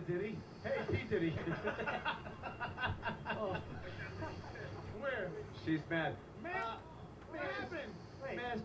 Diddy. Hey, P. Diddy. Oh. Where? She's mad. Man, what happened? Wait. Man,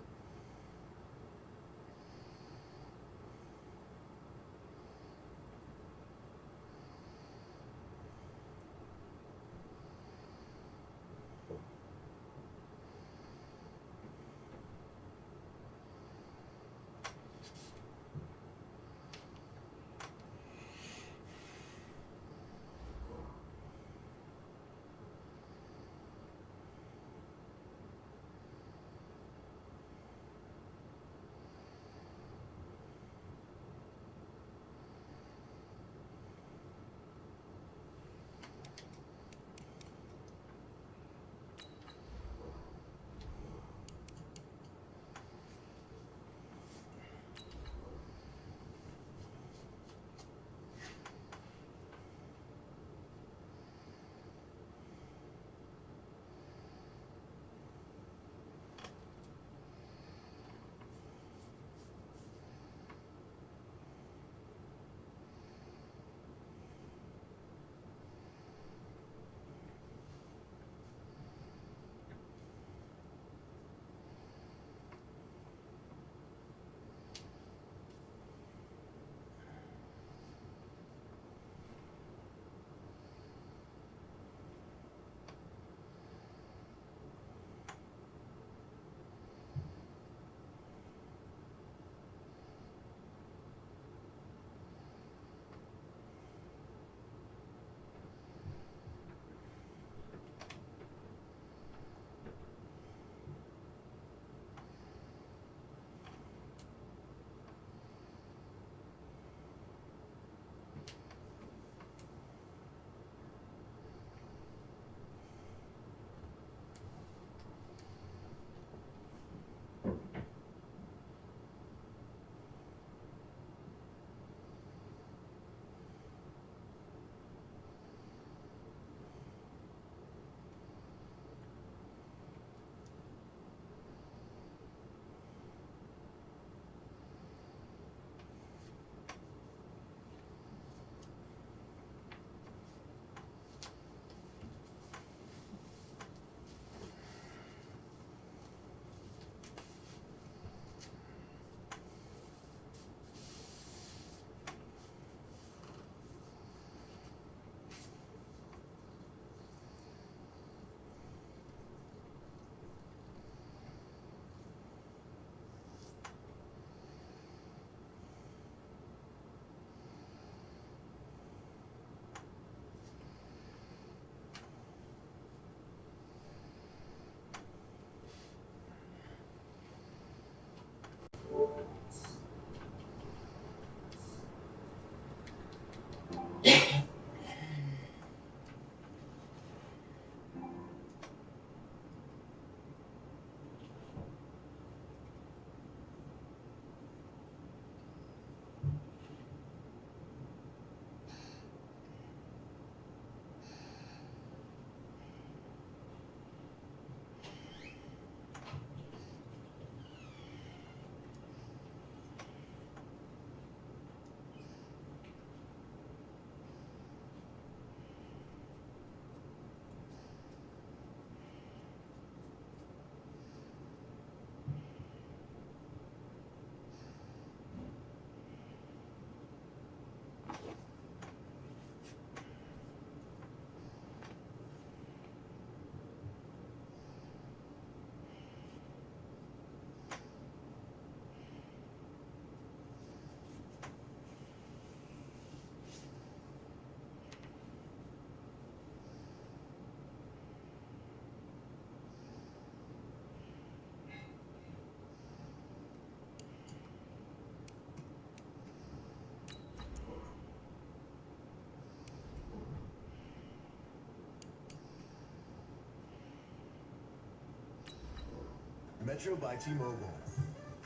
Metro by T-Mobile,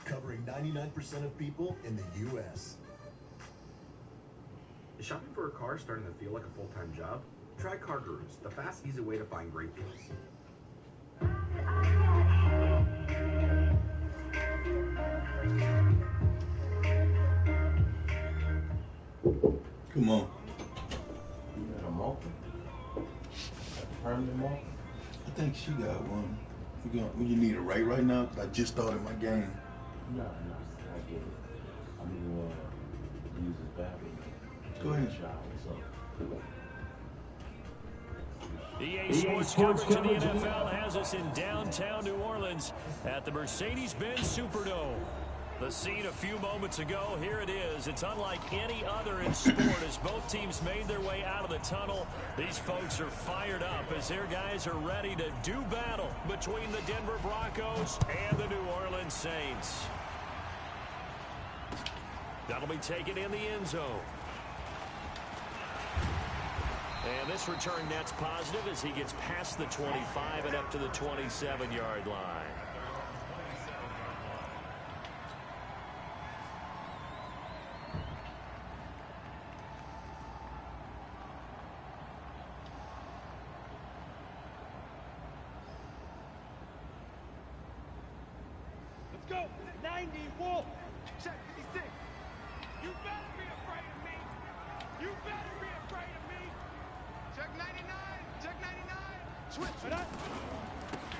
covering 99% of people in the U.S. Is shopping for a car starting to feel like a full-time job? Try Car Gurus, the fast, easy way to find great deals. Come on. You got a multi? A permanent multi? I think she got one. You need it right now? 'Cause I just started my game. No, I get it. I'm gonna use his bathroom. Go ahead. Shower, so. EA Sports coverage of the NFL has us in downtown New Orleans at the Mercedes-Benz Superdome. The scene a few moments ago, here it is. It's unlike any other in sport as both teams made their way out of the tunnel. These folks are fired up as their guys are ready to do battle between the Denver Broncos and the New Orleans Saints. That'll be taken in the end zone. And this return net's positive as he gets past the 25 and up to the 27-yard line. Let's go. 90, Wolf. Check 56. You better be afraid of me. You better be afraid of me. Check 99. Check 99. Switch.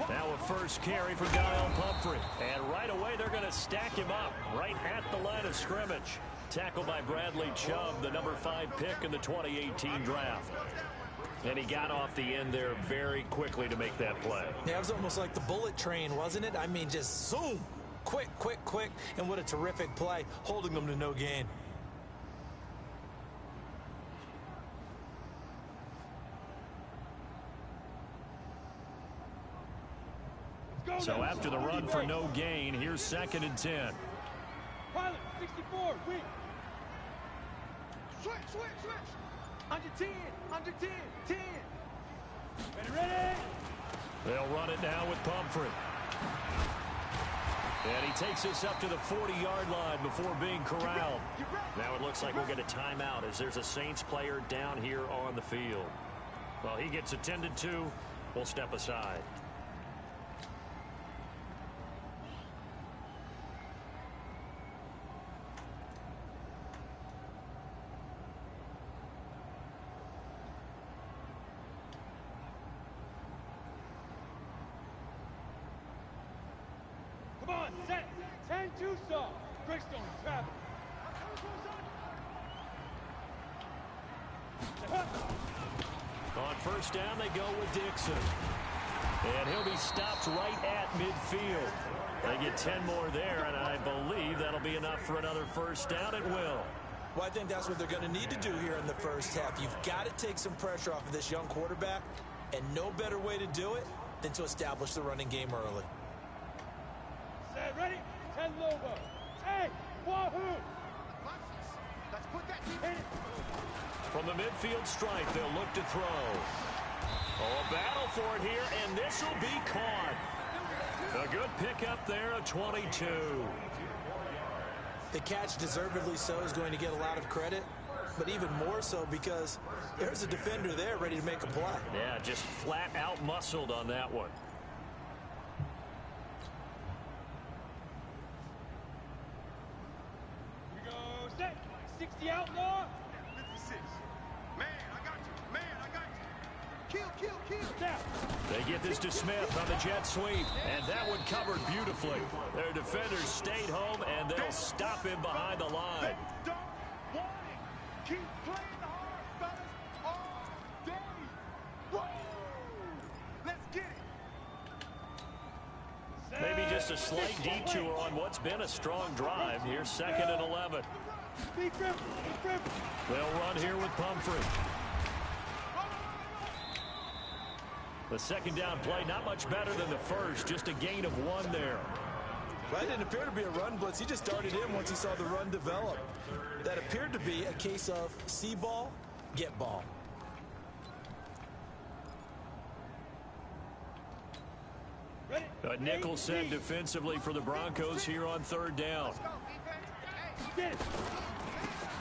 Now a first carry for Donnell Pumphrey. And right away they're going to stack him up right at the line of scrimmage. Tackled by Bradley Chubb, the number 5 pick in the 2018 draft. And he got off the end there very quickly to make that play. Yeah, it was almost like the bullet train, wasn't it? I mean, just zoom. Quick, quick, quick. And what a terrific play, holding them to no gain. So after the run for no gain, here's 2nd and 10. Pilot, 64, wait. Switch. Under 10, 10. Ready. They'll run it now with Pumphrey. And he takes us up to the 40-yard line before being corralled. Now it looks like we'll get a timeout as there's a Saints player down here on the field. Well, he gets attended to. We'll step aside. Come on, set. 10-2 saw. Greystone, travel. On first down, they go with Dixon. And he'll be stopped right at midfield. They get 10 more there, and I believe that'll be enough for another first down. It will. Well, I think that's what they're going to need to do here in the first half. You've got to take some pressure off of this young quarterback, and no better way to do it than to establish the running game early. Set, ready? 10 Lobo. Hey, Wahoo! Let's put that hit it. From the midfield stripe, they'll look to throw. Oh, a battle for it here, and this will be caught. A good pickup there, a 22. The catch, deservedly so, is going to get a lot of credit, but even more so because there's a defender there ready to make a play. Yeah, just flat out muscled on that one. We go set. 60 outlaw. 56. Man, I got you. Kill. Down. They get this to Smith on the jet sweep, and that one covered beautifully. Their defenders stayed home, and they'll stop him behind the line. Don't want it. Keep playing hard, fellas, all day. Woo! Let's get it. Maybe just a slight detour on what's been a strong drive. Here's 2nd and 11. They'll run here with Pumphrey. The second down play, not much better than the first, just a gain of 1 there. That didn't appear to be a run blitz. He just darted in once he saw the run develop. That appeared to be a case of see ball, get ball. A nickel set defensively for the Broncos here on 3rd down.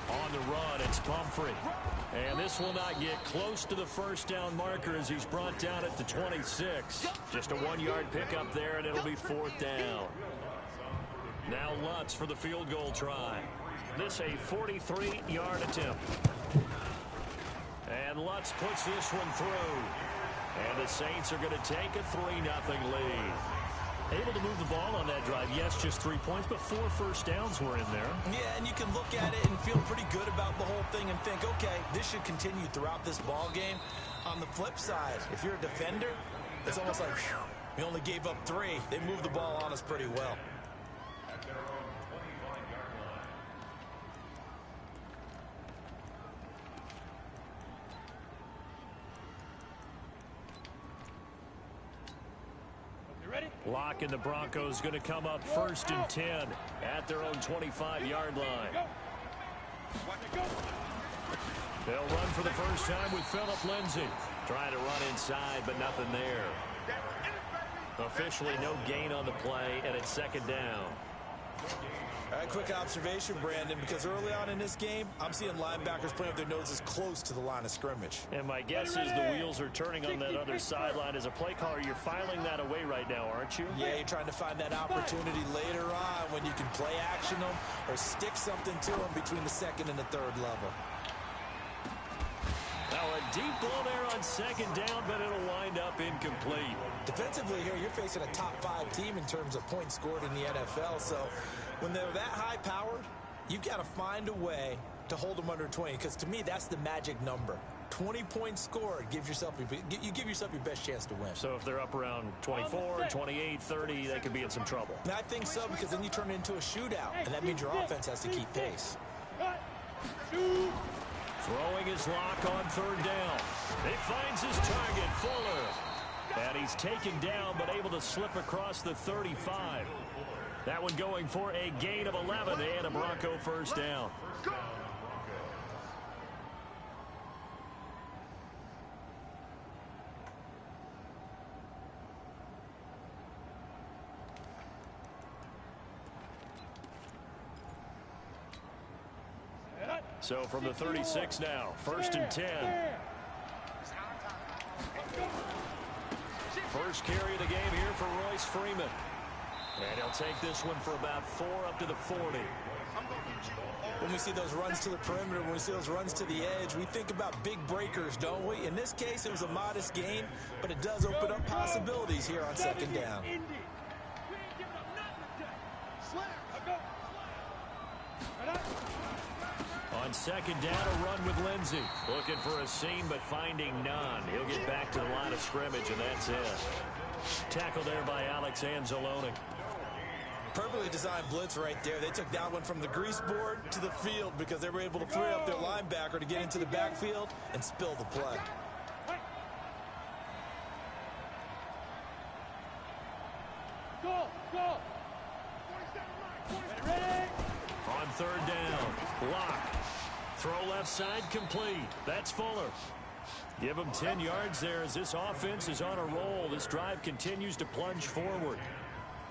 On the run, it's Pumphrey. And this will not get close to the first down marker as he's brought down at the 26. Just a 1-yard pickup there, and it'll be 4th down. Now Lutz for the field goal try. This a 43-yard attempt. And Lutz puts this one through. And the Saints are going to take a 3-0 lead. Able to move the ball on that drive. Yes, just 3 points, but 4 first downs were in there. Yeah, and you can look at it and feel pretty good about the whole thing and think, okay, this should continue throughout this ball game. On the flip side, if you're a defender, it's almost like, whew, we only gave up 3. They moved the ball on us pretty well. Locke and the Broncos going to come up 1st and 10 at their own 25-yard line. They'll run for the first time with Phillip Lindsay. Trying to run inside, but nothing there. Officially no gain on the play, and it's 2nd down. All right, quick observation, Brandon, because early on in this game, I'm seeing linebackers playing with their noses close to the line of scrimmage. And my guess is the wheels are turning on that other sideline. As a play caller, you're filing that away right now, aren't you? Yeah, you're trying to find that opportunity later on when you can play action them or stick something to them between the 2nd and the 3rd level. Now a deep ball there on 2nd down, but it'll wind up incomplete. Defensively here, you're facing a top 5 team in terms of points scored in the NFL, so when they're that high-powered, you've got to find a way to hold them under 20, because to me, that's the magic number. 20 points scored, you give yourself your best chance to win. So if they're up around 24, 28, 30, they could be in some trouble. And I think so, because then you turn it into a shootout, and that means your offense has to keep pace. Throwing his Lock on 3rd down. He finds his target, Fuller. And he's taken down, but able to slip across the 35. That one going for a gain of 11 and a Bronco first down. So from the 36 now, 1st and 10. First carry of the game here for Royce Freeman. And he'll take this one for about 4 up to the 40. When we see those runs to the perimeter, when we see those runs to the edge, we think about big breakers, don't we? In this case, it was a modest gain, but it does open up possibilities here on 2nd down. On 2nd down, a run with Lindsay. Looking for a seam, but finding none. He'll get back to the line of scrimmage, and that's it. Tackled there by Alex Anzalone. Perfectly designed blitz right there. They took that one from the grease board to the field because they were able to free up their linebacker to get into the backfield and spill the play. On 3rd down, Lock. Throw left side complete. That's Fuller. Give him 10 yards there as this offense is on a roll. This drive continues to plunge forward.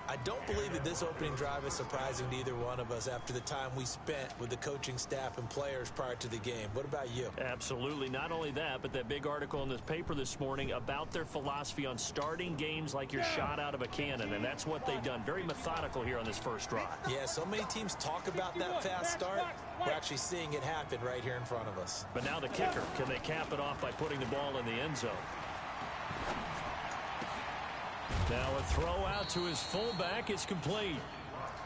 I don't believe that this opening drive is surprising to either one of us after the time we spent with the coaching staff and players prior to the game. What about you? Absolutely. Not only that, but that big article in this paper this morning about their philosophy on starting games like you're shot out of a cannon, and that's what they've done. Very methodical here on this first drive. Yeah, so many teams talk about that fast start. We're actually seeing it happen right here in front of us. But now the kicker. Can they cap it off by putting the ball in the end zone? Now a throw out to his fullback is complete.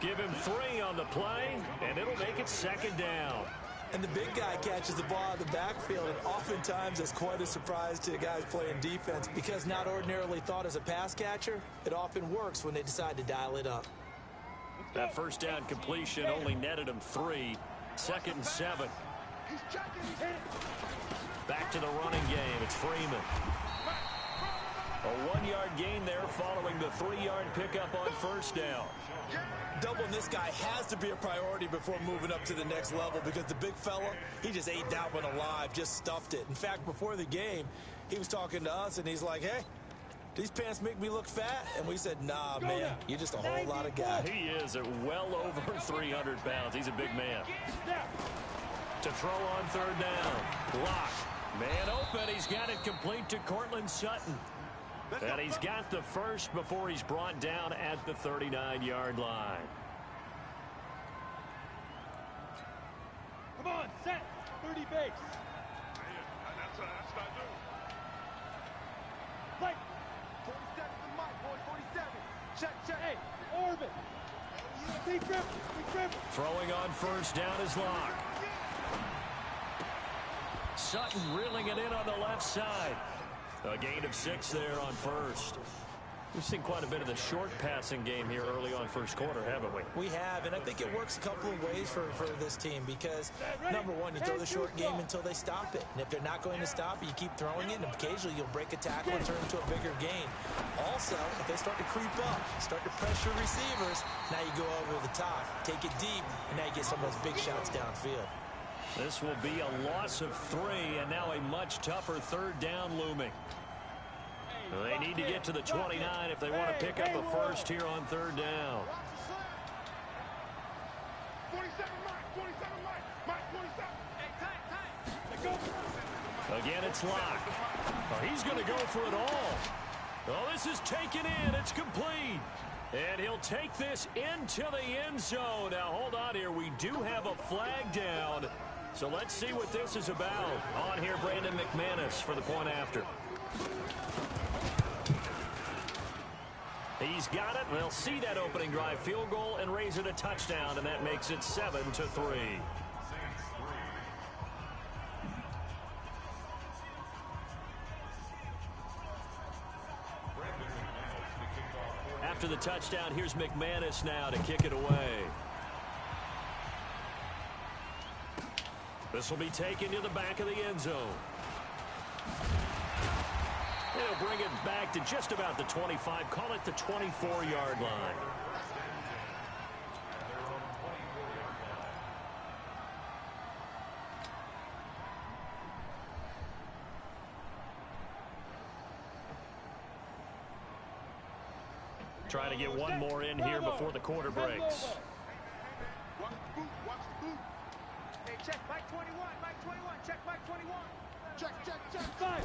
Give him 3 on the play, and it'll make it 2nd down. And the big guy catches the ball out of the backfield, and oftentimes that's quite a surprise to the guys playing defense because not ordinarily thought as a pass catcher, it often works when they decide to dial it up. That first down completion only netted him 3. 2nd and 7. Back to the running game. It's Freeman. A 1-yard gain there following the 3-yard pickup on first down. Doubling this guy has to be a priority before moving up to the next level because the big fella, he just ate that one alive, just stuffed it. In fact, before the game, he was talking to us, and he's like, hey, these pants make me look fat? And we said, nah, man, you're just a whole lot of guy. He is at well over 300 pounds. He's a big man. To throw on 3rd down. Lock. Man open. He's got it complete to Cortland Sutton. And he's got the first before he's brought down at the 39-yard line. Come on, set. 30 base. That's what I do. Like 47 to Mike, boy, 47. Check. Hey, Orbit. Deep grip. Throwing on first down is Locke. Sutton reeling it in on the left side. A gain of 6 there on first. We've seen quite a bit of the short passing game here early on first quarter, haven't we? We have, and I think it works a couple of ways for this team because, number one, you throw the short game until they stop it. And if they're not going to stop it, you keep throwing it, and occasionally you'll break a tackle and turn it into a bigger gain. Also, if they start to creep up, start to pressure receivers, now you go over the top, take it deep, and now you get some of those big shots downfield. This will be a loss of 3, and now a much tougher third down looming. They need to get to the 29 if they want to pick up a first here on third down. 47 Mike, 47. Hey, Again, it's Locke. Oh, he's going to go for it all. Oh, this is taken in. It's complete. And he'll take this into the end zone. Now, hold on here. We do have a flag down. So let's see what this is about. On here, Brandon McManus for the point after. He's got it. They'll see that opening drive field goal and raise it a touchdown, and that makes it 7-3. After the touchdown, here's McManus now to kick it away. This will be taken to the back of the end zone. He'll bring it back to just about the 25. Call it the 24-yard line. Trying to get one more in here before the quarter breaks. Watch the boot. Hey, check Mike 21, check Mike 21. Check. 5.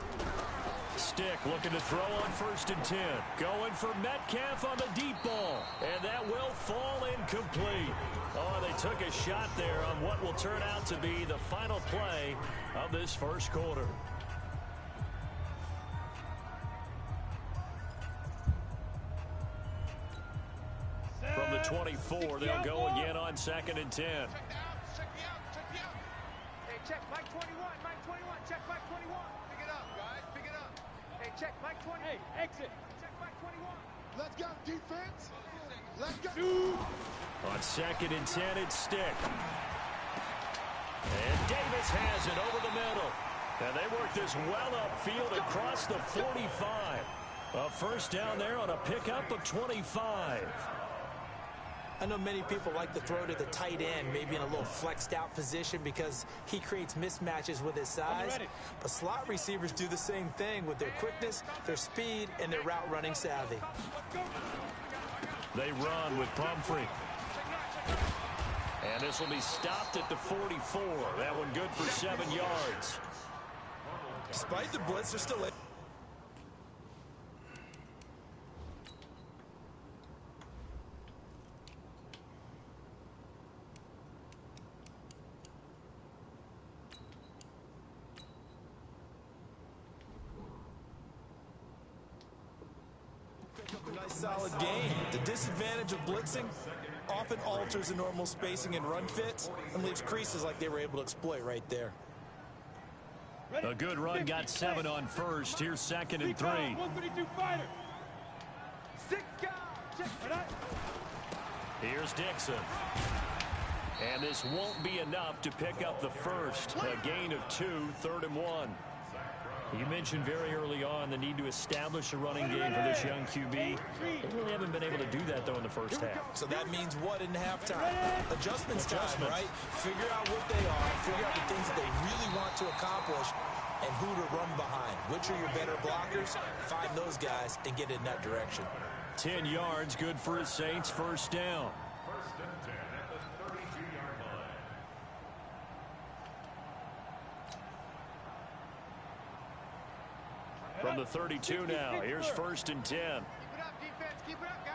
Stick looking to throw on 1st and 10. Going for Metcalf on the deep ball. And that will fall incomplete. Oh, they took a shot there on what will turn out to be the final play of this first quarter. From the 24, they'll go again on 2nd and 10. Check the out. Hey, check Mike 21, check Mike 21. Pick it up, guys, pick it up. Hey, check Mike 20. Hey, exit. Check Mike 21. Let's go, defense. Let's go. On 2nd and 10, it's Stick. And Davis has it over the middle. And they work this well upfield across the 45. A first down there on a pickup of 25. I know many people like to throw to the tight end, maybe in a little flexed out position because he creates mismatches with his size. But slot receivers do the same thing with their quickness, their speed, and their route running savvy. They run with Pumphrey. And this will be stopped at the 44. That one good for 7 yards. Despite the blitz, they're still in. Nice solid game. The disadvantage of blitzing often alters the normal spacing and run fits and leaves creases like they were able to exploit right there. A good run got 7 on first. Here's 2nd and 3. 132 fighter. 6 guys. Check it out. Here's Dixon. And this won't be enough to pick up the first. A gain of 2, 3rd and 1. You mentioned very early on the need to establish a running game for this young QB. They really haven't been able to do that, though, in the first half. So that means what in halftime? Adjustments time, right? Figure out what they are, figure out the things that they really want to accomplish, and who to run behind. Which are your better blockers? Find those guys and get in that direction. 10 yards, good for the Saints, first down. From the 32 now, here's 1st and 10. Keep it up, defense. Keep it up,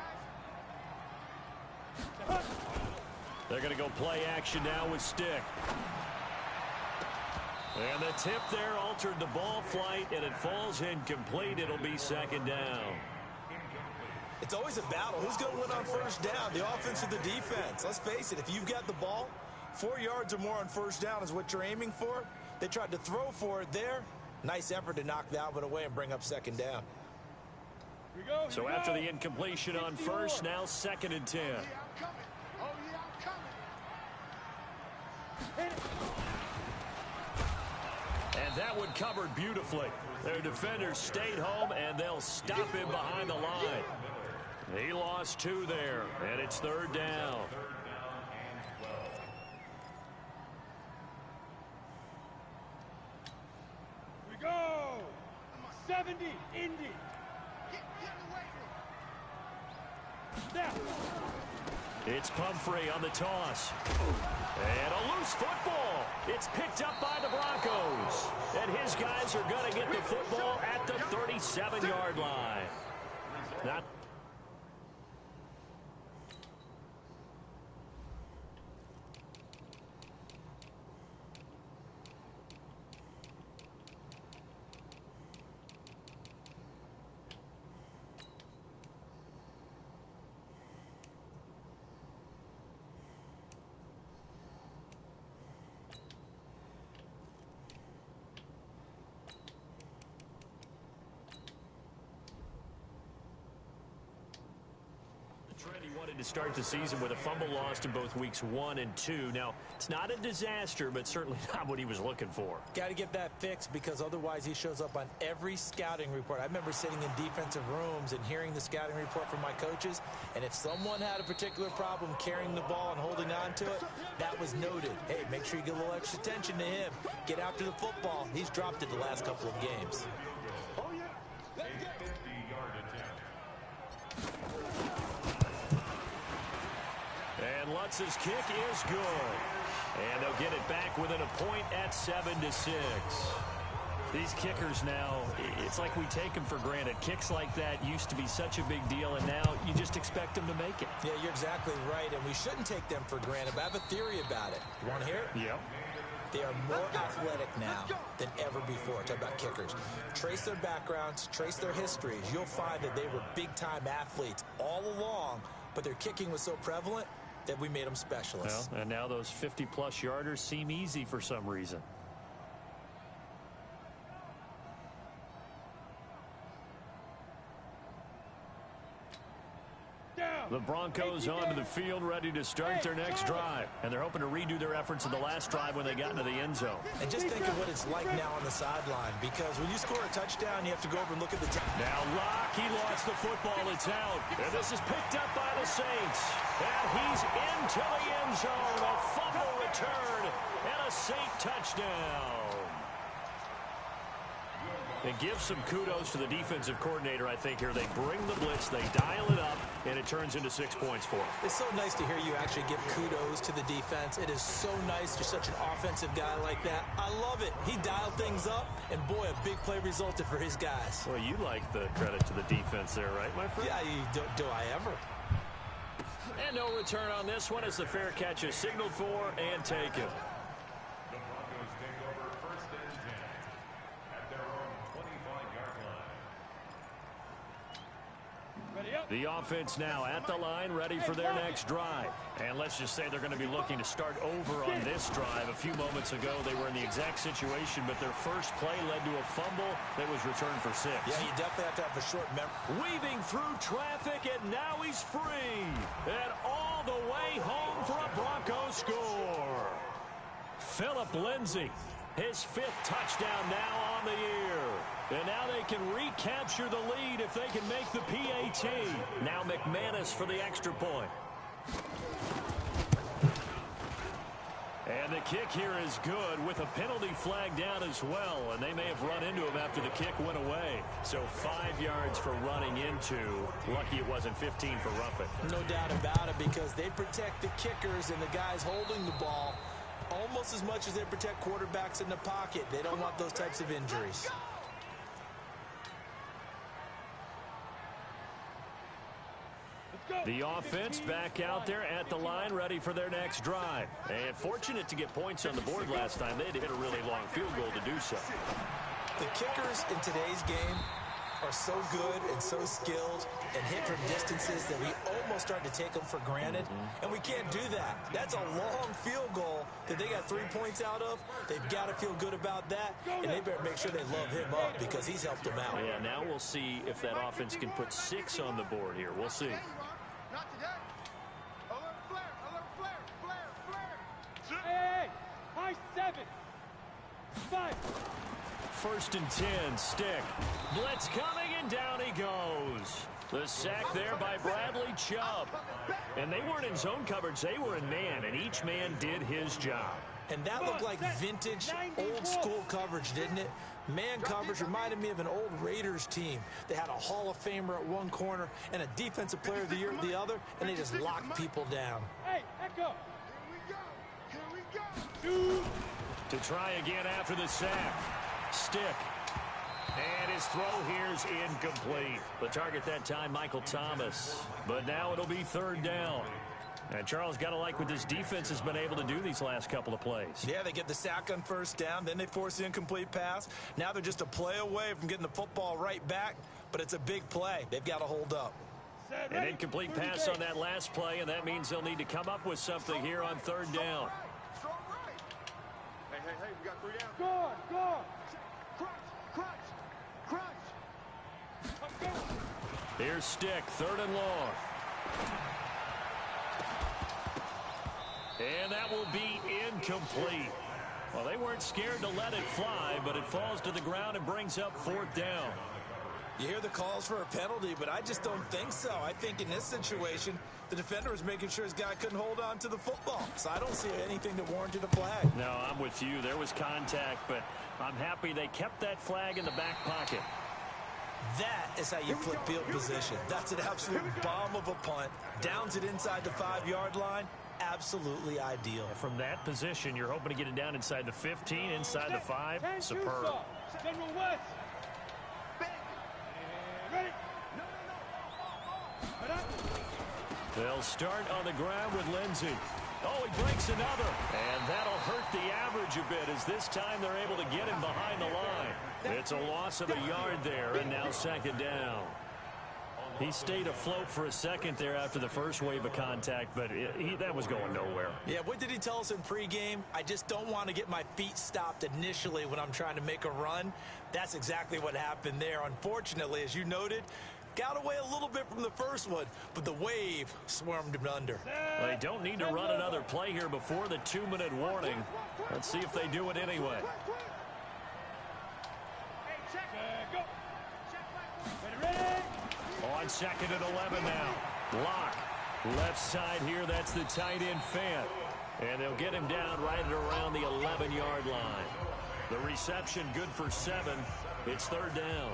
guys. They're going to go play action now with Stick. And the tip there altered the ball flight, and it falls incomplete. It'll be second down. It's always a battle. Who's going to win on first down, the offense or the defense? Let's face it, if you've got the ball, 4 yards or more on first down is what you're aiming for. They tried to throw for it there. Nice effort to knock that one away and bring up second down. So after the incompletion on first, now 2nd and 10. And that one covered beautifully. Their defenders stayed home, and they'll stop him behind the line. He lost 2 there, and it's 3rd down. We go. 70, Indy. Snap. It's Pumphrey on the toss. And a loose football. It's picked up by the Broncos. And his guys are going to get the football at the 37-yard line. Not he wanted to start the season with a fumble lost in both weeks 1 and 2. Now, it's not a disaster, but certainly not what he was looking for. Got to get that fixed because otherwise he shows up on every scouting report. I remember sitting in defensive rooms and hearing the scouting report from my coaches, and if someone had a particular problem carrying the ball and holding on to it, that was noted. Hey, make sure you give a little extra attention to him. Get after the football. He's dropped it the last couple of games. And Lutz's kick is good. And they'll get it back within a point at 7-6. These kickers now, it's like we take them for granted. Kicks like that used to be such a big deal, and now you just expect them to make it. Yeah, you're exactly right, and we shouldn't take them for granted, but I have a theory about it. You want to hear it? Yeah. They are more athletic now than ever before. Talk about kickers. Trace their backgrounds, trace their histories. You'll find that they were big-time athletes all along, but their kicking was so prevalent that we made them specialists. Well, and now those 50-plus yarders seem easy for some reason. The Broncos onto the field, ready to start their next drive. And they're hoping to redo their efforts in the last drive when they got into the end zone. And just think of what it's like now on the sideline, because when you score a touchdown, you have to go over and look at the Now Locke, he lost the football. It's out. And this is picked up by the Saints. And he's into the end zone. A fumble return and a Saint touchdown. And give some kudos to the defensive coordinator, I think, here. They bring the blitz, they dial it up, and it turns into 6 points for them. It's so nice to hear you actually give kudos to the defense. It is so nice. You're such an offensive guy like that. I love it. He dialed things up, and boy, a big play resulted for his guys. Well, you like the credit to the defense there, right, my friend? Yeah, do I ever? And no return on this one as the fair catch is signaled for and taken. The offense now at the line, ready for their next drive. And let's just say they're going to be looking to start over on this drive. A few moments ago, they were in the exact situation, but their first play led to a fumble that was returned for 6. Yeah, you definitely have to have a short memory. Weaving through traffic, and now he's free. And all the way home for a Broncos score. Phillip Lindsay, his 5th touchdown now on the year. And now they can recapture the lead if they can make the PAT. Now McManus for the extra point. And the kick here is good with a penalty flag down as well. And they may have run into him after the kick went away. So 5 yards for running into. Lucky it wasn't 15 for roughing. No doubt about it, because they protect the kickers and the guys holding the ball almost as much as they protect quarterbacks in the pocket. They don't want those types of injuries. Let's go. The offense back out there at the line, ready for their next drive. And fortunate to get points on the board last time. They had to hit a really long field goal to do so. The kickers in today's game are so good and so skilled and hit from distances that we almost start to take them for granted. And we can't do that. That's a long field goal that they got 3 points out of. They've got to feel good about that, and they better make sure they love him up because he's helped them out. Yeah, now we'll see if that offense can put 6 on the board here. We'll see. Not today. Alert flare, flare. Hey, high 7. 5. 1st and 10, Stick. Blitz coming, and down he goes. The sack there by Bradley Chubb. And they weren't in zone coverage. They were in man, and each man did his job. And that looked like vintage, old-school coverage, didn't it? Man coverage reminded me of an old Raiders team. They had a Hall of Famer at one corner and a Defensive Player of the Year at the other, and they just locked people down. Hey, echo. Here we go. To try again after the sack. Stick. And his throw here's incomplete. The target that time, Michael Thomas. But now it'll be 3rd down. And Charles, got to like what this defense has been able to do these last couple of plays. Yeah, they get the sack on 1st down, then they force the incomplete pass. Now they're just a play away from getting the football right back, but it's a big play. They've got to hold up. An incomplete pass on that last play, and that means they'll need to come up with something here on 3rd down. Hey, we got 3 down. Go. Crunch. Here's Stick, 3rd and long. And that will be incomplete. Well, they weren't scared to let it fly, but it falls to the ground and brings up 4th down. You hear the calls for a penalty, but I just don't think so. I think in this situation, the defender was making sure his guy couldn't hold on to the football. So I don't see anything that warranted a flag. No, I'm with you. There was contact, but I'm happy they kept that flag in the back pocket. That is how you flip field position. That's an absolute bomb of a punt. Downs it inside the 5-yard line. Absolutely ideal. From that position, you're hoping to get it down inside the 15, inside the 5. Superb. General West. Ready? They'll start on the ground with Lindsey. Oh, he breaks another. And that'll hurt the average a bit as this time they're able to get him behind the line. It's a loss of a yard there, and now 2nd down. He stayed afloat for a second there after the first wave of contact, but that was going nowhere. Yeah, what did he tell us in pregame? I just don't want to get my feet stopped initially when I'm trying to make a run. That's exactly what happened there. Unfortunately, as you noted, got away a little bit from the first one, but the wave swarmed him under. Well, they don't need to run another play here before the 2-minute warning. Let's see if they do it anyway. On 2nd and 11 now. Lock. Left side here, that's the tight end Fant. And they'll get him down right at around the 11-yard line. The reception good for 7. It's 3rd down.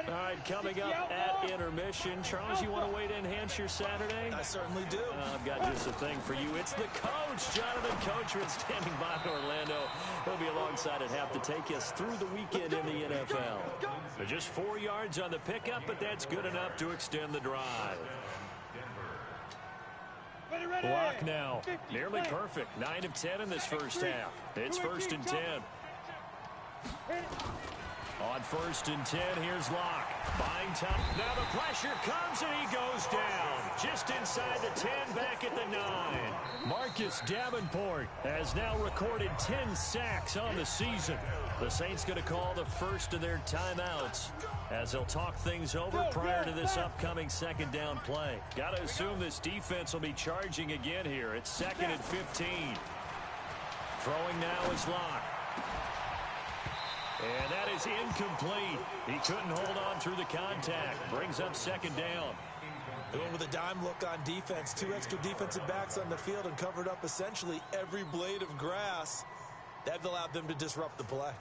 All right, coming up at intermission. Charles, you want a way to enhance your Saturday? I certainly do. I've got just a thing for you. It's the coach, Jonathan Coachman, standing by in Orlando. He'll be alongside at half to take us through the weekend in the NFL. They're just 4 yards on the pickup, but that's good enough to extend the drive. Block now. Nearly perfect. 9 of 10 in this first half. It's 1st and 10. On 1st and 10, here's Locke. Buying time. Now the pressure comes and he goes down. Just inside the 10, back at the 9. Marcus Davenport has now recorded 10 sacks on the season. The Saints going to call the first of their timeouts as they'll talk things over prior to this upcoming 2nd down play. Got to assume this defense will be charging again here. It's 2nd and 15. Throwing now is Locke. And that is incomplete. He couldn't hold on through the contact. Brings up 2nd down. They went with a dime look on defense. 2 extra defensive backs on the field and covered up essentially every blade of grass. That allowed them to disrupt the play.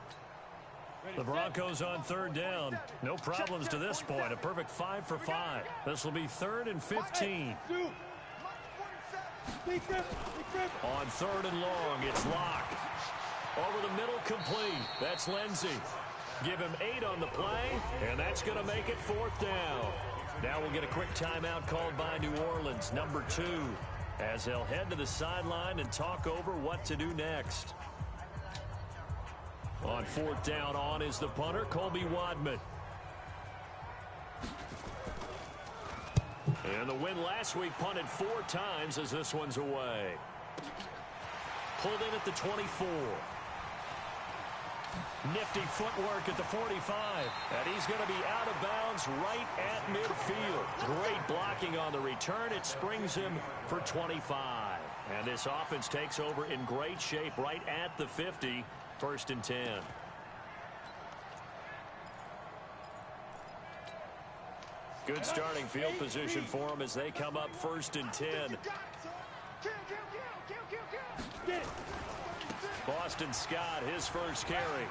The Broncos on 3rd down. No problems to this point. A perfect 5 for 5. This will be 3rd and 15. On 3rd and long, it's Locke. Over the middle, complete. That's Lindsey. Give him 8 on the play, and that's going to make it 4th down. Now we'll get a quick timeout called by New Orleans, number 2, as they'll head to the sideline and talk over what to do next. On 4th down on is the punter, Colby Wadman. And the win last week punted 4 times as this one's away. Pulled in at the 24. Nifty footwork at the 45. And he's going to be out of bounds right at midfield. Great blocking on the return. It springs him for 25. And this offense takes over in great shape right at the 50. 1st and 10. Good starting field position for them as they come up 1st and 10. Boston Scott, his first carry.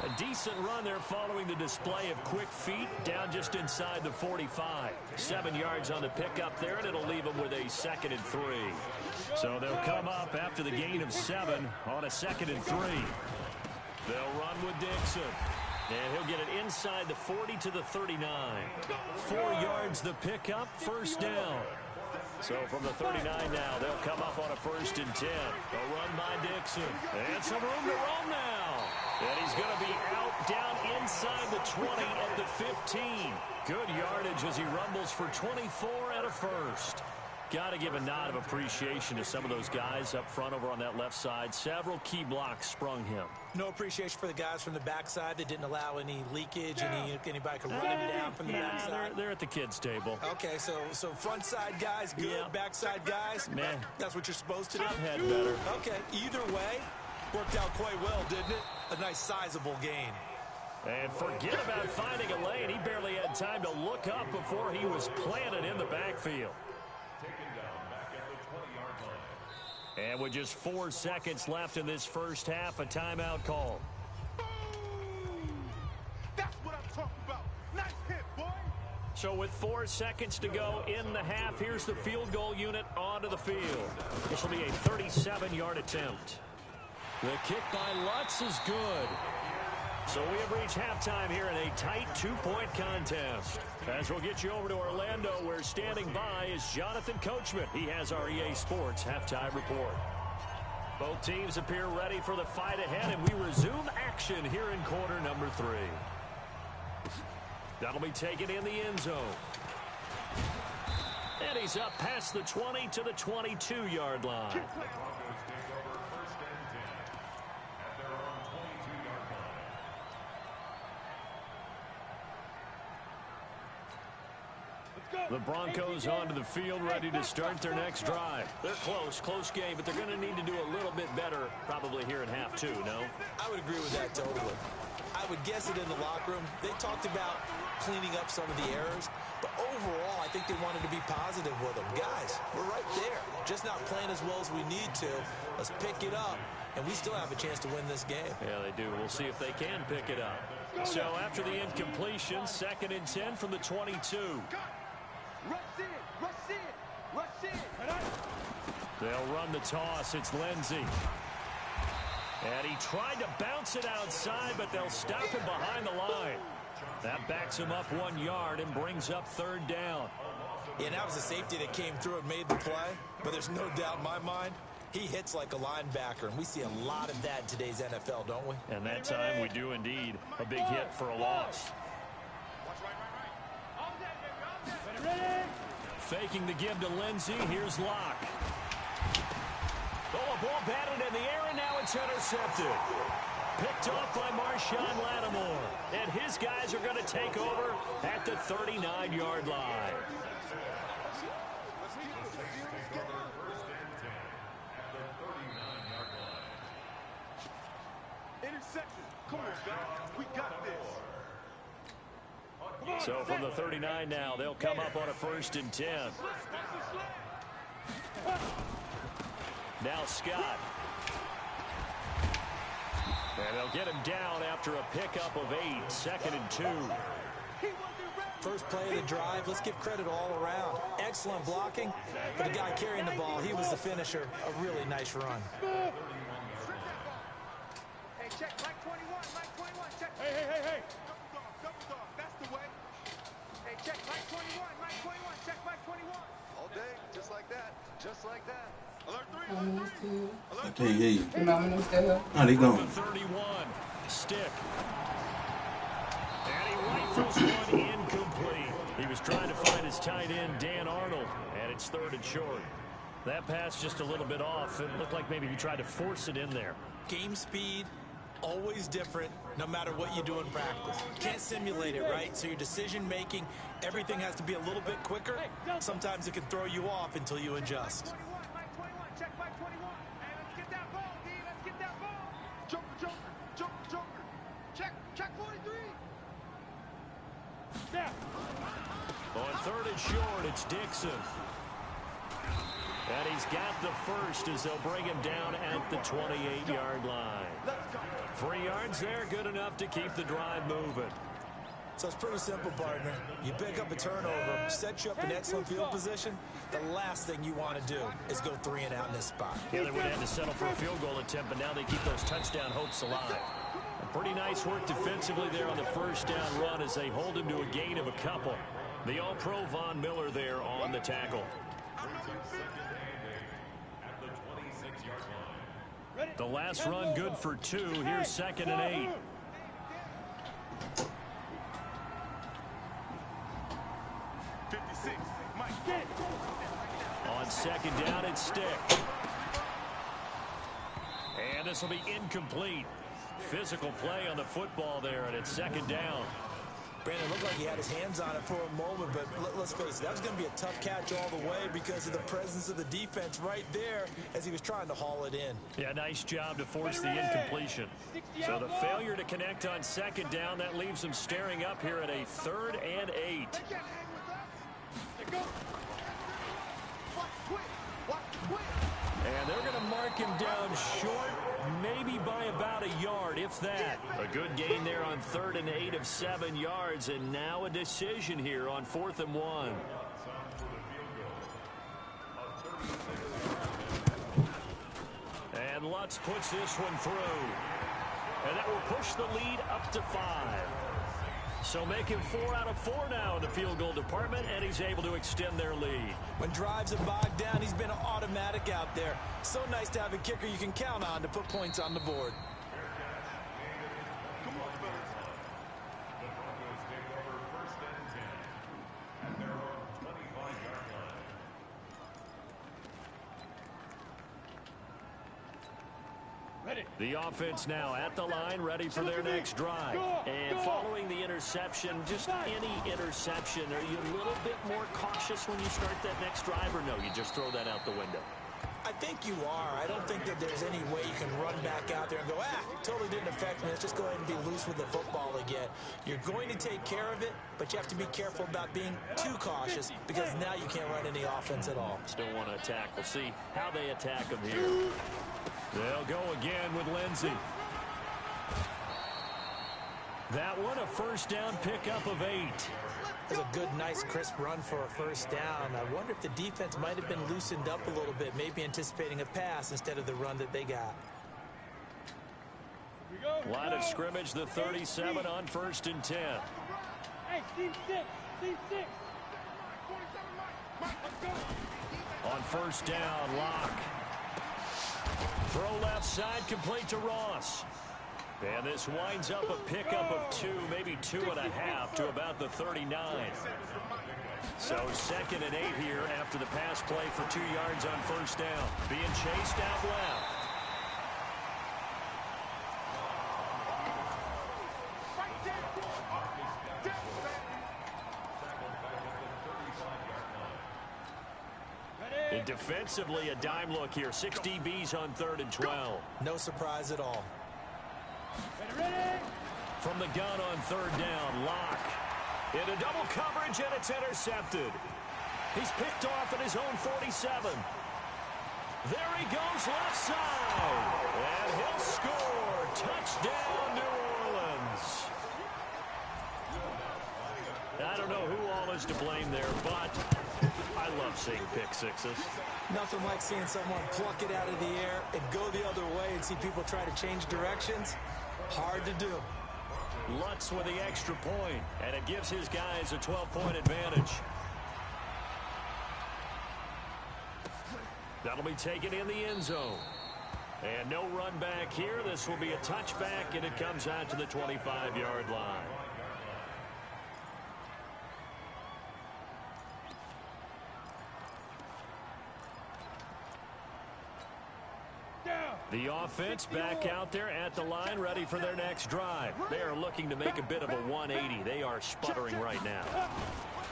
A decent run there following the display of quick feet down just inside the 45. 7 yards on the pickup there, and it'll leave them with a 2nd and 3. So they'll come up after the gain of 7 on a 2nd and 3. They'll run with Dixon. And he'll get it inside the 40 to the 39. 4 yards the pickup, 1st down. So from the 39 now, they'll come up on a 1st and 10. A run by Dixon. And some room to roam now. And he's going to be out down inside the 20 at the 15. Good yardage as he rumbles for 24 and a 1st. Got to give a nod of appreciation to some of those guys up front over on that left side. Several key blocks sprung him. No appreciation for the guys from the backside that didn't allow any leakage. Anybody could run him down from the backside. They're at the kids' table. Okay, so front side guys, good. Yeah. Backside guys, man, that's what you're supposed to do. I've had better. Okay, either way, worked out quite well, didn't it? A nice sizable gain. And forget about finding a lane. He barely had time to look up before he was planted in the backfield. And with just 4 seconds left in this first half, a timeout call. That's what I'm talking about. Nice hit, boy. So with 4 seconds to go in the half, here's the field goal unit onto the field. This will be a 37-yard attempt. The kick by Lutz is good. So we have reached halftime here in a tight 2-point contest. As we'll get you over to Orlando, where standing by is Jonathan Coachman. He has our EA Sports halftime report. Both teams appear ready for the fight ahead, and we resume action here in quarter number 3. That'll be taken in the end zone. And he's up past the 20 to the 22-yard line. The Broncos onto the field, ready to start their next drive. They're close game, but they're going to need to do a little bit better probably here in half 2, no? I would agree with that totally. I would guess it in the locker room. They talked about cleaning up some of the errors, but overall, I think they wanted to be positive with them. Guys, we're right there. Just not playing as well as we need to. Let's pick it up, and we still have a chance to win this game. Yeah, they do. We'll see if they can pick it up. So after the incompletion, 2nd and 10 from the 22. Rush in. They'll run the toss. It's Lindsey. And he tried to bounce it outside, but they'll stop him behind the line. That backs him up 1 yard and brings up 3rd down. Yeah, that was a safety that came through and made the play, but there's no doubt in my mind, he hits like a linebacker, and we see a lot of that in today's NFL, don't we? And that time we do indeed. A big hit for a loss. Faking the give to Lindsey. Here's Locke. Oh, a ball batted in the air, and now it's intercepted. Picked off by Marshawn Lattimore. And his guys are going to take over at the 39-yard line. Interception. Come on, guys. We got this. So from the 39 now, they'll come up on a 1st and 10. Now Scott. And they'll get him down after a pickup of 8. 2nd and 2. He wasn't ready. First play of the drive, let's give credit all around. Excellent blocking, but the guy carrying the ball, he was the finisher. A really nice run. Hey, check, Mike 21, check. Hey. Double dog, that's the way. Hey, check, Mike 21, check, Mike 21. All day, just like that. Alert 3, alert 3. I can't hear you. Your mama knows that. How they going? 31, stick. And he rifles one incomplete. He was trying to find his tight end, Dan Arnold, and it's 3rd and short. That pass just a little bit off. It looked like maybe he tried to force it in there. Game speed, always different, no matter what you do in practice. Can't simulate it, right? So your decision-making, everything has to be a little bit quicker. Sometimes it can throw you off until you adjust. Mike 21, check Mike 21. Hey, let's get that ball, D. Let's get that ball. Joker. Check 43. Snap. On 3rd and short, it's Dixon. And he's got the first as they'll bring him down at the 28-yard line. 3 yards there, good enough to keep the drive moving. So it's pretty simple, partner. You pick up a turnover, set you up in excellent field position. The last thing you want to do is go 3 and out in this spot. Yeah, they would have had to settle for a field goal attempt, but now they keep those touchdown hopes alive. Pretty nice work defensively there on the first down run as they hold him to a gain of a couple. The All-Pro Von Miller there on the tackle. The last run good for 2. Here's 2nd and 8. On 2nd down, it's stick. And this will be incomplete. Physical play on the football there, and it's 2nd down. Brandon looked like he had his hands on it for a moment, but let's face it, that was going to be a tough catch all the way because of the presence of the defense right there as he was trying to haul it in. Yeah, nice job to force the incompletion. So the failure to connect on 2nd down, that leaves him staring up here at a 3rd and 8. And they're going to mark him down short, maybe by about a yard, if that. A good gain there on 3rd and 8 of 7 yards, and now a decision here on 4th and 1. And Lutz puts this one through. And that will push the lead up to 5. So make him 4 out of 4 now in the field goal department, and he's able to extend their lead. When drives are bogged down, he's been automatic out there. So nice to have a kicker you can count on to put points on the board. The offense now at the line, ready for their next drive. And following the interception, just any interception, are you a little bit more cautious when you start that next drive, or no, you just throw that out the window? I think you are. I don't think that there's any way you can run back out there and go, totally didn't affect me. Let's just go ahead and be loose with the football again. You're going to take care of it, but you have to be careful about being too cautious because now you can't run any offense at all. Still want to attack. We'll see how they attack him here. They'll go again with Lindsey. That one, a first down pickup of 8. That's a good, nice, crisp run for a first down. I wonder if the defense might have been loosened up a little bit, maybe anticipating a pass instead of the run that they got. Line of scrimmage, the 37 on 1st and 10. Hey, team 6. On 1st down, Locke. Throw left side, complete to Ross. And this winds up a pickup of 2, maybe 2.5 to about the 39. So 2nd and 8 here after the pass play for 2 yards on 1st down. Being chased out left. And defensively, a dime look here. 6 DBs on 3rd and 12. No surprise at all. From the gun on 3rd down, Locke. Into double coverage, and it's intercepted. He's picked off at his own 47. There he goes left side. And he'll score. Touchdown, New Orleans. I don't know who was to blame there, but I love seeing pick sixes. Nothing like seeing someone pluck it out of the air and go the other way and see people try to change directions. Hard to do. Lutz with the extra point, and it gives his guys a 12-point advantage. That'll be taken in the end zone. And no run back here. This will be a touchback, and it comes out to the 25-yard line. The offense back out there at the line, ready for their next drive. They are looking to make a bit of a 180. They are sputtering right now.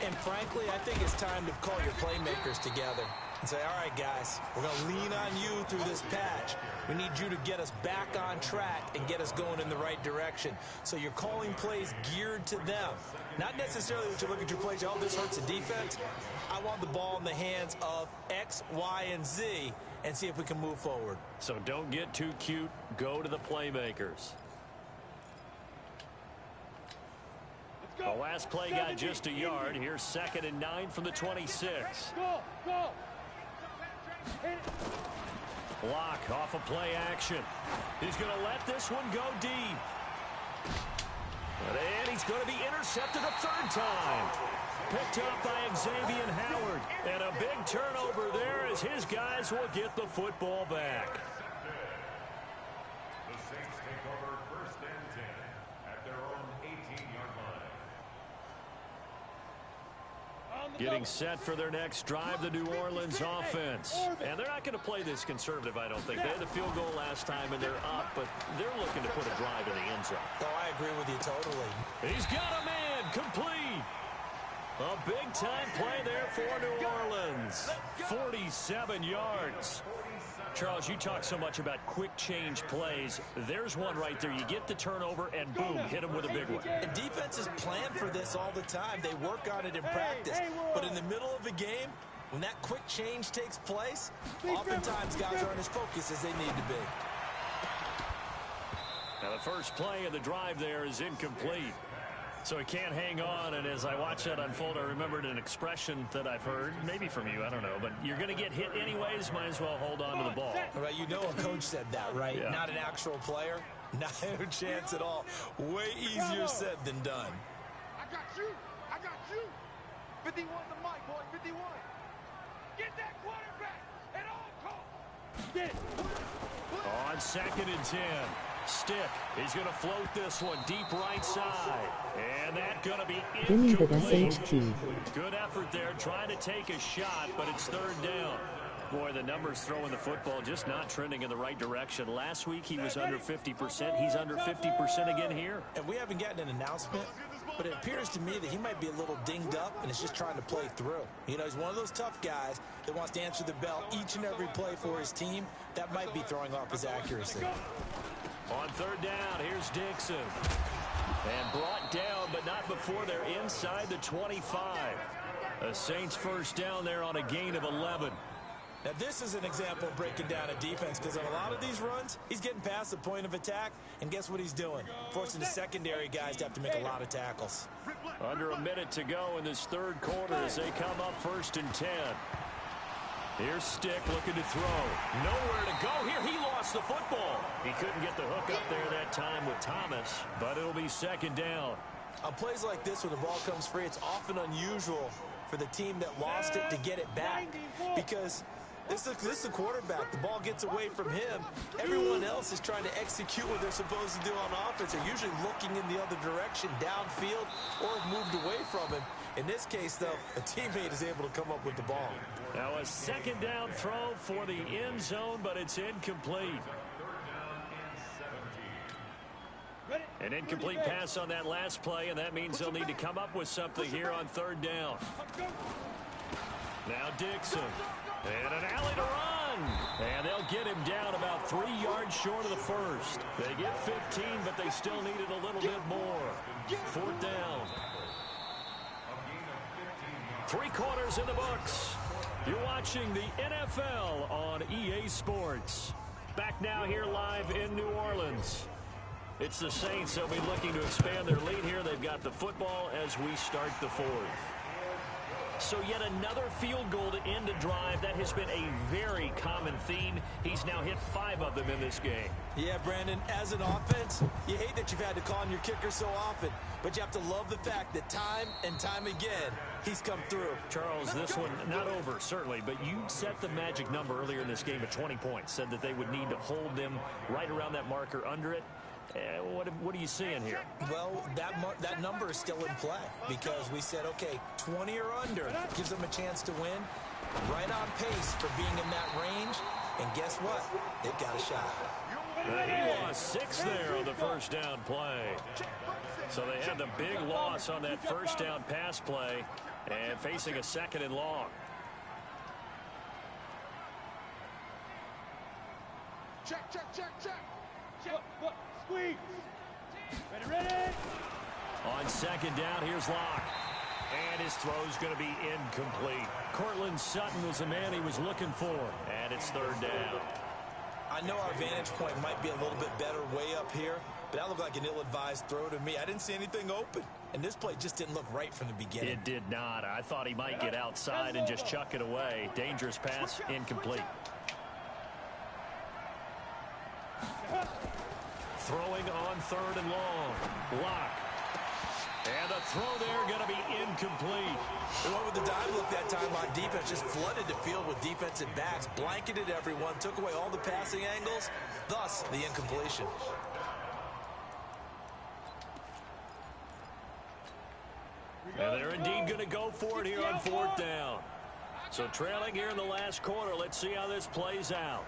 And frankly, I think it's time to call your playmakers together and say, all right, guys, we're going to lean on you through this patch. We need you to get us back on track and get us going in the right direction. So you're calling plays geared to them. Not necessarily that you look at your plays, oh, this hurts the defense. I want the ball in the hands of X, Y, and Z and see if we can move forward. So don't get too cute. Go to the playmakers. The last play got just a yard. Here's 2nd and 9 from the 26. Go. Block off a play action. He's going to let this one go deep. And he's going to be intercepted a 3rd time. Picked up by Xavier Howard. And a big turnover there as his guys will get the football back. The Saints take over 1st and 10 at their own 18-yard line. Getting set for their next drive, the New Orleans offense. And they're not going to play this conservative, I don't think. They had the field goal last time, and they're up, but they're looking to put a drive in the end zone. Oh, I agree with you totally. He's got a man complete. A big-time play there for New Orleans. 47 yards. Charles, you talk so much about quick change plays. There's one right there. You get the turnover, and boom, hit him with a big one. And defenses plan for this all the time. They work on it in practice. But in the middle of a game, when that quick change takes place, oftentimes guys aren't as focused as they need to be. Now the first play of the drive there is incomplete. So he can't hang on, and as I watch that unfold, I remembered an expression that I've heard, maybe from you, I don't know, but you're going to get hit anyways, might as well hold on to the ball. Right, you know a coach said that, right? Yeah. Not an actual player. Not a chance at all. Way easier said than done. I got you. 51 to Mike, boy, 51. Get that quarterback at all costs. Get it. On 2nd and 10. Stick. He's going to float this one deep right side. And that's going to be incomplete. Good effort there trying to take a shot, but it's 3rd down. Boy, the numbers throwing the football just not trending in the right direction. Last week he was under 50%. He's under 50% again here. And we haven't gotten an announcement, but it appears to me that he might be a little dinged up and is just trying to play through. You know, he's one of those tough guys that wants to answer the bell each and every play for his team. That might be throwing off his accuracy. On 3rd down, here's Dixon. And brought down, but not before they're inside the 25. A Saints first down there on a gain of 11. Now, this is an example of breaking down a defense, because on a lot of these runs, he's getting past the point of attack, and guess what he's doing? Forcing the secondary guys to have to make a lot of tackles. Under a minute to go in this 3rd quarter as they come up 1st and 10. Here's Stick looking to throw. Nowhere to go here. He lost the football. He couldn't get the hook up there that time with Thomas, but it'll be 2nd down. On plays like this where the ball comes free, it's often unusual for the team that lost it to get it back, because this is the quarterback. The ball gets away from him. Everyone else is trying to execute what they're supposed to do on offense. They're usually looking in the other direction, downfield, or moved away from him. In this case, though, a teammate is able to come up with the ball. Now a 2nd down throw for the end zone, but it's incomplete. An incomplete pass on that last play, and that means they'll need to come up with something here on 3rd down. Now Dixon. And an alley to run. And they'll get him down about 3 yards short of the first. They get 15, but they still needed a little bit more. 4th down. 3 quarters in the books. You're watching the NFL on EA Sports. Back now here live in New Orleans. It's the Saints. They'll be looking to expand their lead here. They've got the football as we start the 4th. So yet another field goal to end a drive. That has been a very common theme. He's now hit 5 of them in this game. Yeah, Brandon, as an offense, you hate that you've had to call on your kicker so often, but you have to love the fact that time and time again, he's come through. Charles, this one not over, certainly, but you set the magic number earlier in this game at 20 points. Said that they would need to hold them right around that marker under it. What are you seeing here? Well, that number is still in play because we said, okay, 20 or under gives them a chance to win. Right on pace for being in that range. And guess what? They've got a shot. He lost 6 there on the first down play. So they had the big loss on that first down pass play and facing a 2nd and long. Check, check, check, check. Look, squeeze. Ready. On 2nd down, here's Locke. And his throw's going to be incomplete. Cortland Sutton was the man he was looking for. And it's 3rd down. I know our vantage point might be a little bit better way up here, but that looked like an ill-advised throw to me. I didn't see anything open, and this play just didn't look right from the beginning. It did not. I thought he might get outside and just chuck it away. Dangerous pass, incomplete. Throwing on 3rd and long. Locke. And the throw there going to be incomplete. They went with the dive look that time on defense. Just flooded the field with defensive backs. Blanketed everyone. Took away all the passing angles. Thus, the incompletion. And they're indeed going to go for it here on 4th down. So trailing here in the last quarter. Let's see how this plays out.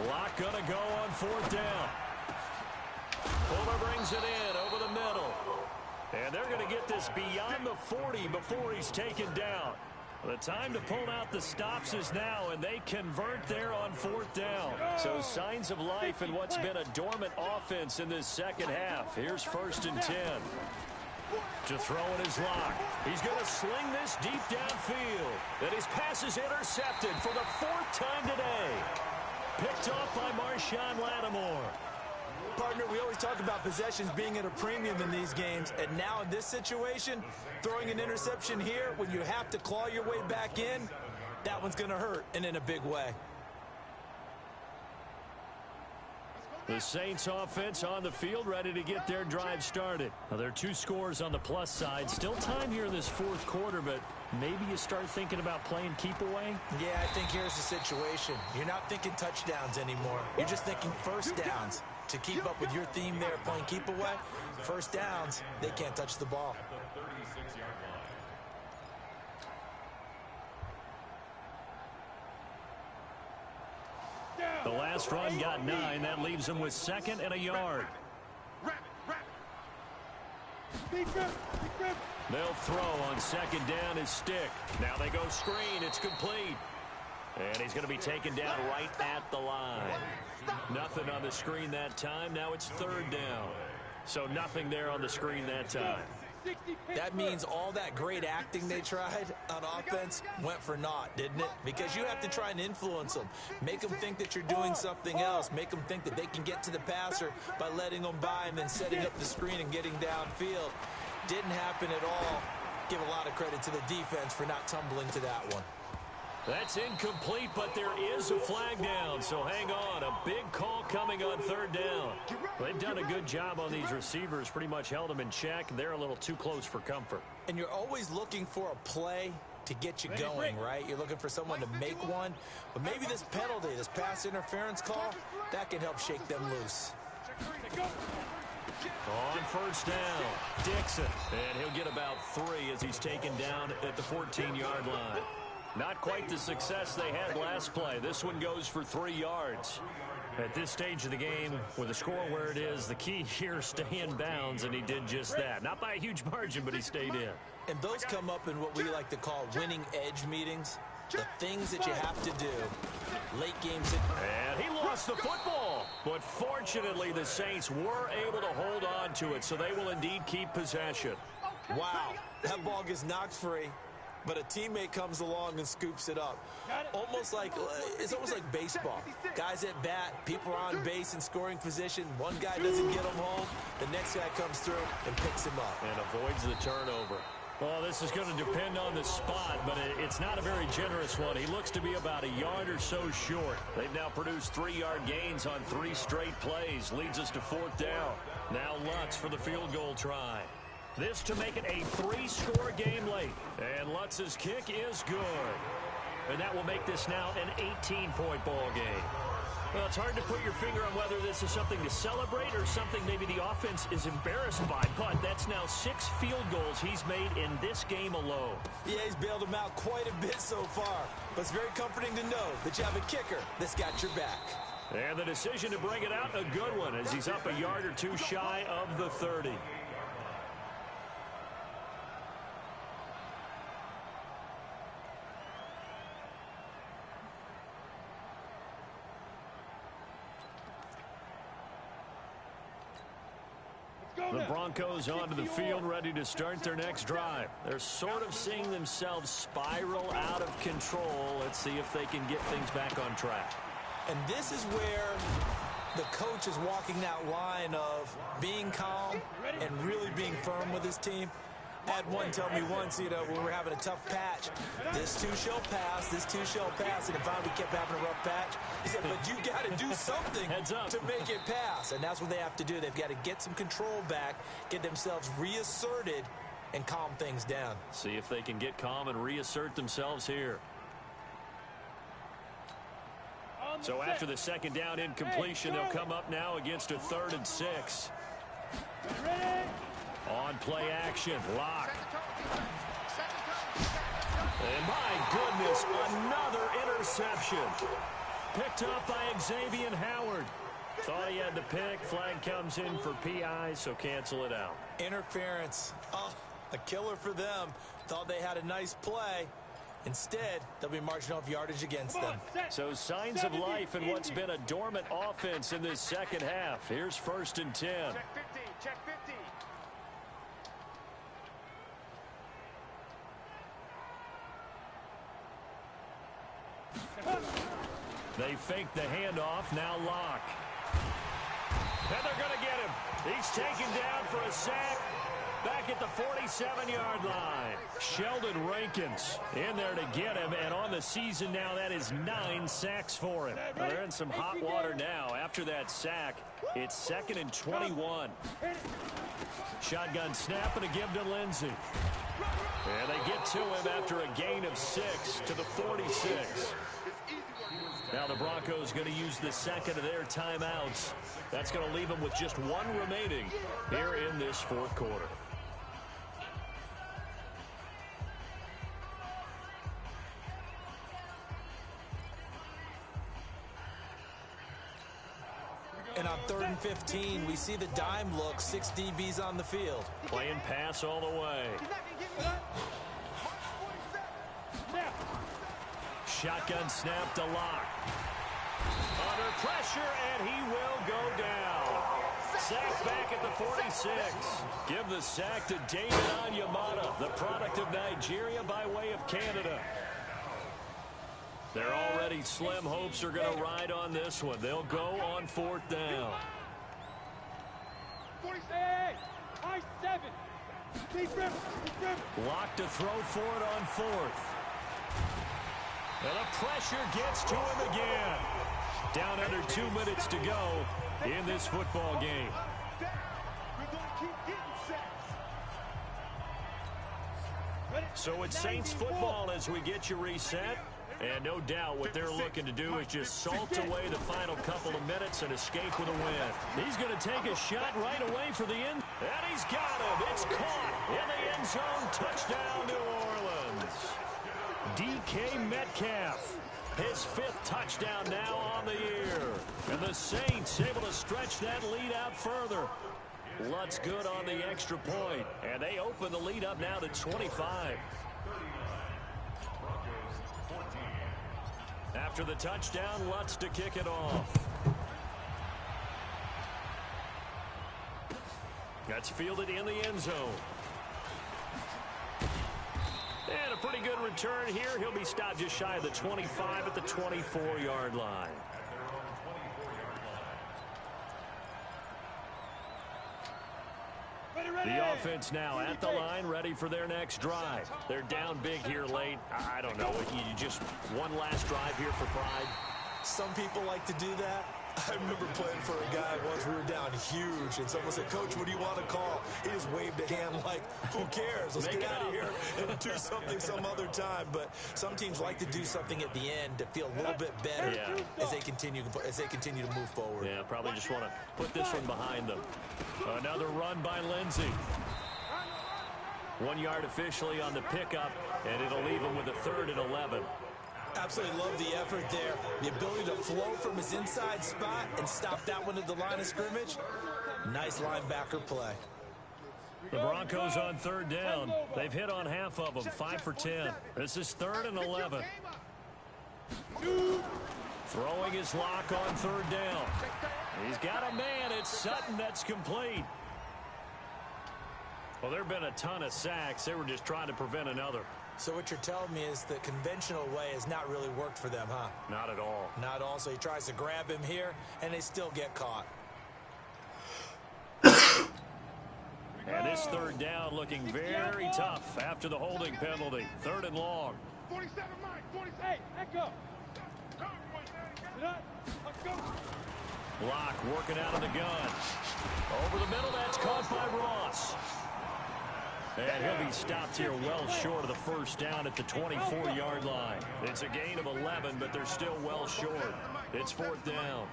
Locke going to go on 4th down. Fuller brings it in over the middle. And they're going to get this beyond the 40 before he's taken down. The time to pull out the stops is now, and they convert there on 4th down. So signs of life in what's been a dormant offense in this second half. Here's 1st and 10. To throw in his Locke. He's going to sling this deep downfield. And his pass is intercepted for the 4th time today. Picked off by Marshawn Lattimore. Partner, we always talk about possessions being at a premium in these games, and now in this situation, throwing an interception here when you have to claw your way back in, that one's going to hurt, and in a big way. The Saints offense on the field, ready to get their drive started. Now, there are 2 scores on the plus side. Still time here in this 4th quarter, but maybe you start thinking about playing keep away? Yeah, I think here's the situation. You're not thinking touchdowns anymore. You're just thinking first downs. To keep up with your theme there, playing keep away, first downs, they can't touch the ball. The last run got 9. That leaves them with 2nd and a yard. They'll throw on 2nd down his stick. Now they go screen. It's complete. And he's going to be taken down right at the line. Nothing on the screen that time. Now it's 3rd down. So nothing there on the screen that time. That means all that great acting they tried on offense went for naught, didn't it? Because you have to try and influence them. Make them think that you're doing something else. Make them think that they can get to the passer by letting them by and then setting up the screen and getting downfield. Didn't happen at all. Give a lot of credit to the defense for not tumbling to that one. That's incomplete, but there is a flag down, so hang on. A big call coming on 3rd down. They've done a good job on these receivers, pretty much held them in check. They're a little too close for comfort. And you're always looking for a play to get you going, right? You're looking for someone to make one. But maybe this penalty, this pass interference call, that can help shake them loose. On 1st down, Dixon. And he'll get about 3 as he's taken down at the 14-yard line. Not quite the success they had last play. This one goes for 3 yards. At this stage of the game, with the score where it is, the key here, stay in bounds, and he did just that. Not by a huge margin, but he stayed in. And those come up in what we like to call winning edge meetings. The things that you have to do. Late games. And he lost the football. But fortunately, the Saints were able to hold on to it, so they will indeed keep possession. Wow, that ball gets knocked free. but a teammate comes along and scoops it up. It's almost like baseball. Guys at bat, people are on base in scoring position. One guy doesn't get him home. The next guy comes through and picks him up. And avoids the turnover. Well, this is going to depend on the spot, but it's not a very generous one. He looks to be about a yard or so short. They've now produced 3-yard gains on 3 straight plays. Leads us to 4th down. Now Lutz for the field goal try. This to make it a 3-score game late. And Lutz's kick is good. And that will make this now an 18-point ball game. Well, it's hard to put your finger on whether this is something to celebrate or something maybe the offense is embarrassed by. But that's now 6 field goals he's made in this game alone. Yeah, he's bailed them out quite a bit so far. But it's very comforting to know that you have a kicker that's got your back. And the decision to bring it out, a good one, as he's up a yard or two shy of the 30. The Broncos onto the field, ready to start their next drive. They're sort of seeing themselves spiral out of control. Let's see if they can get things back on track. And this is where the coach is walking that line of being calm and really being firm with his team. I had one tell me once, when we were having a tough patch, this too shall pass, this too shall pass, and finally we kept having a rough patch. He said, but you got to do something to make it pass, and that's what they have to do. They've got to get some control back, get themselves reasserted, and calm things down. See if they can get calm and reassert themselves here. So after the second down incompletion, they'll come up now against a 3rd and 6. On play action, Lock. And my goodness, another interception. Picked up by Xavier Howard. Thought he had the pick. Flag comes in for PI, so cancel it out. Interference. Oh, a killer for them. Thought they had a nice play. Instead, they'll be marching off yardage against them. So signs of life in what's been a dormant offense in this second half. Here's 1st and 10. Check 50, check 50. They fake the handoff, now Lock. And they're going to get him. He's taken down for a sack back at the 47-yard line. Sheldon Rankins in there to get him, and on the season now, that is 9 sacks for him. They're in some hot water now. After that sack, it's 2nd and 21. Shotgun snap and a give to Lindsey. And they get to him after a gain of 6 to the 46. Now the Broncos going to use the second of their timeouts. That's going to leave them with just 1 remaining here in this 4th quarter. And on 3rd and 15, we see the dime look, 6 DBs on the field. Playing pass all the way. Shotgun snap to Lock. Under pressure, and he will go down. Sack back at the 46. Give the sack to David Onyemata, the product of Nigeria by way of Canada. Their already slim hopes are going to ride on this one. They'll go on 4th down. 46. High 7. Lock to throw for it on 4th. And the pressure gets to him again. Down under 2 minutes to go in this football game. So it's Saints football as we get you reset. And no doubt what they're looking to do is just salt away the final couple of minutes and escape with a win. He's going to take a shot right away for the end. And he's got him. It's caught in the end zone. Touchdown, New Orleans. DK Metcalf, his 5th touchdown now on the year. And the Saints able to stretch that lead out further. Lutz good on the extra point. And they open the lead up now to 25. After the touchdown, Lutz to kick it off. That's fielded in the end zone. And a pretty good punt return here. He'll be stopped just shy of the 25 at the 24-yard line. The offense now at the line, ready for their next drive. They're down big here late. I don't know. You just one last drive here for pride. Some people like to do that. I remember playing for a guy once. We were down huge, and someone said, "Coach, what do you want to call?" He just waved a hand like, "Who cares? Let's get out of here and do something some other time." But some teams like to do something at the end to feel a little bit better as they continue to move forward. Yeah, probably just want to put this one behind them. Another run by Lindsey. 1 yard officially on the pickup, and it'll leave him with a 3rd and 11. Absolutely love the effort there. The ability to flow from his inside spot and stop that one at the line of scrimmage. Nice linebacker play. The Broncos on 3rd down. They've hit on half of them, 5 for 10. This is 3rd and 11. Throwing his lock on 3rd down. He's got a man. It's Sutton that's complete. Well, there have been a ton of sacks. They were just trying to prevent another. So what you're telling me is the conventional way has not really worked for them, huh? Not at all. Not at all. So he tries to grab him here, and they still get caught. And this 3rd down looking very tough after the holding penalty. 3rd and long. 47, Mike. 48. Echo. Block working out of the gun. Over the middle, that's caught by Ross. And he'll be stopped here well short of the 1st down at the 24-yard line. It's a gain of 11, but they're still well short. It's 4th down.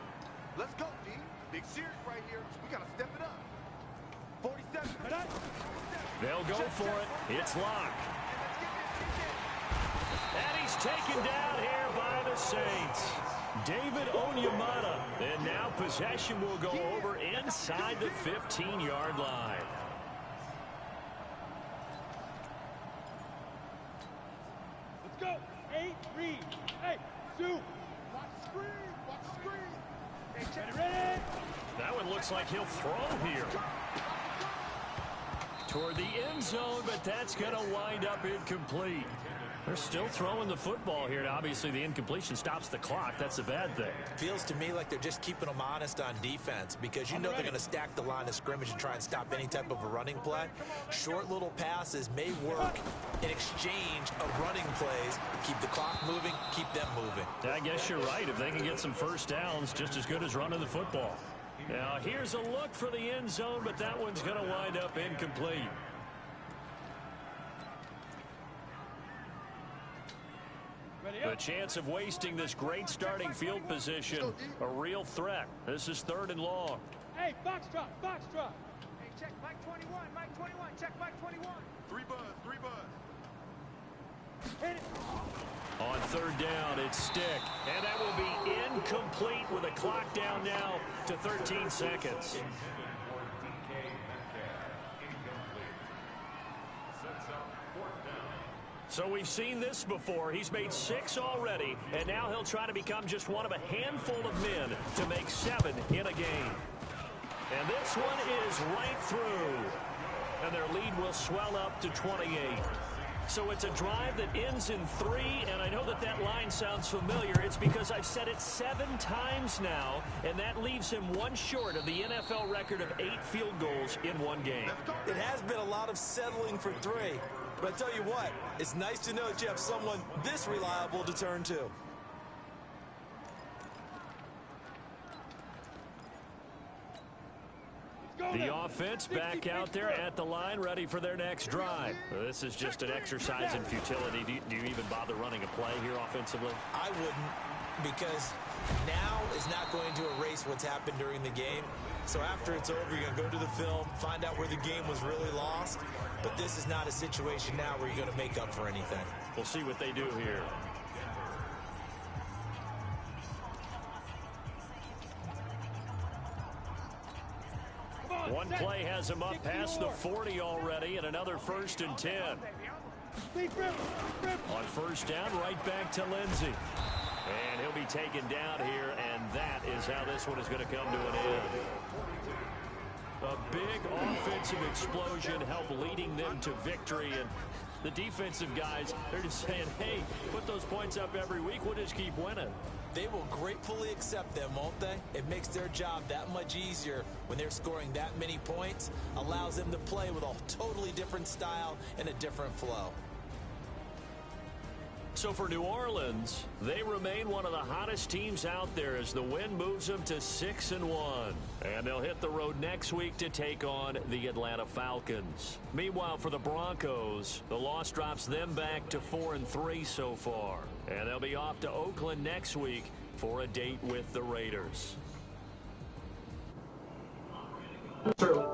Let's go, D. Big series right here. We got to step it up. 47. They'll go for it. It's Locke. And he's taken down here by the Saints. David Onyemata. And now possession will go over inside the 15-yard line. Let's go. 8, read. Hey, Sue. Watch the screen. Watch the screen. Hey, check. Ready? That one looks like he'll throw here. Toward the end zone, but that's going to wind up incomplete. They're still throwing the football here. Obviously, the incompletion stops the clock. That's a bad thing. Feels to me like they're just keeping them honest on defense because you know they're going to stack the line of scrimmage and try and stop any type of a running play. Short little passes may work in exchange of running plays. Keep the clock moving, keep them moving. I guess you're right. If they can get some 1st downs, just as good as running the football. Now, here's a look for the end zone, but that one's going to wind up incomplete. The chance of wasting this great starting field position, a real threat. This is 3rd and long. Hey, box drop. Hey, check Mike 21, Mike 21, check Mike 21. 3 buzz. Hit it. On 3rd down, it's Stick. And that will be incomplete with a clock down now to 13 seconds. So we've seen this before. He's made 6 already, and now he'll try to become just one of a handful of men to make 7 in a game. And this one is right through. And their lead will swell up to 28. So it's a drive that ends in 3, and I know that line sounds familiar. It's because I've said it 7 times now, and that leaves him 1 short of the NFL record of 8 field goals in 1 game. It has been a lot of settling for 3. But I tell you what, it's nice to know that you have someone this reliable to turn to. The offense back out there at the line, ready for their next drive. This is just an exercise in futility. Do you even bother running a play here offensively? I wouldn't, because now is not going to erase what's happened during the game. So after it's over, you're going to go to the film, find out where the game was really lost. But this is not a situation now where you're going to make up for anything. We'll see what they do here. One play has him up past the 40 already, and another 1st and 10. On 1st down, right back to Lindsey. And he'll be taken down here, and that is how this one is going to come to an end. A big offensive explosion helped leading them to victory, and The defensive guys, they're just saying, hey, put those points up every week. We'll just keep winning. They will gratefully accept them, won't they? It makes their job that much easier when they're scoring that many points. Allows them to play with a totally different style and a different flow. So for New Orleans, they remain one of the hottest teams out there as the win moves them to 6-1. And they'll hit the road next week to take on the Atlanta Falcons. Meanwhile, for the Broncos, the loss drops them back to 4-3 so far. And they'll be off to Oakland next week for a date with the Raiders. True.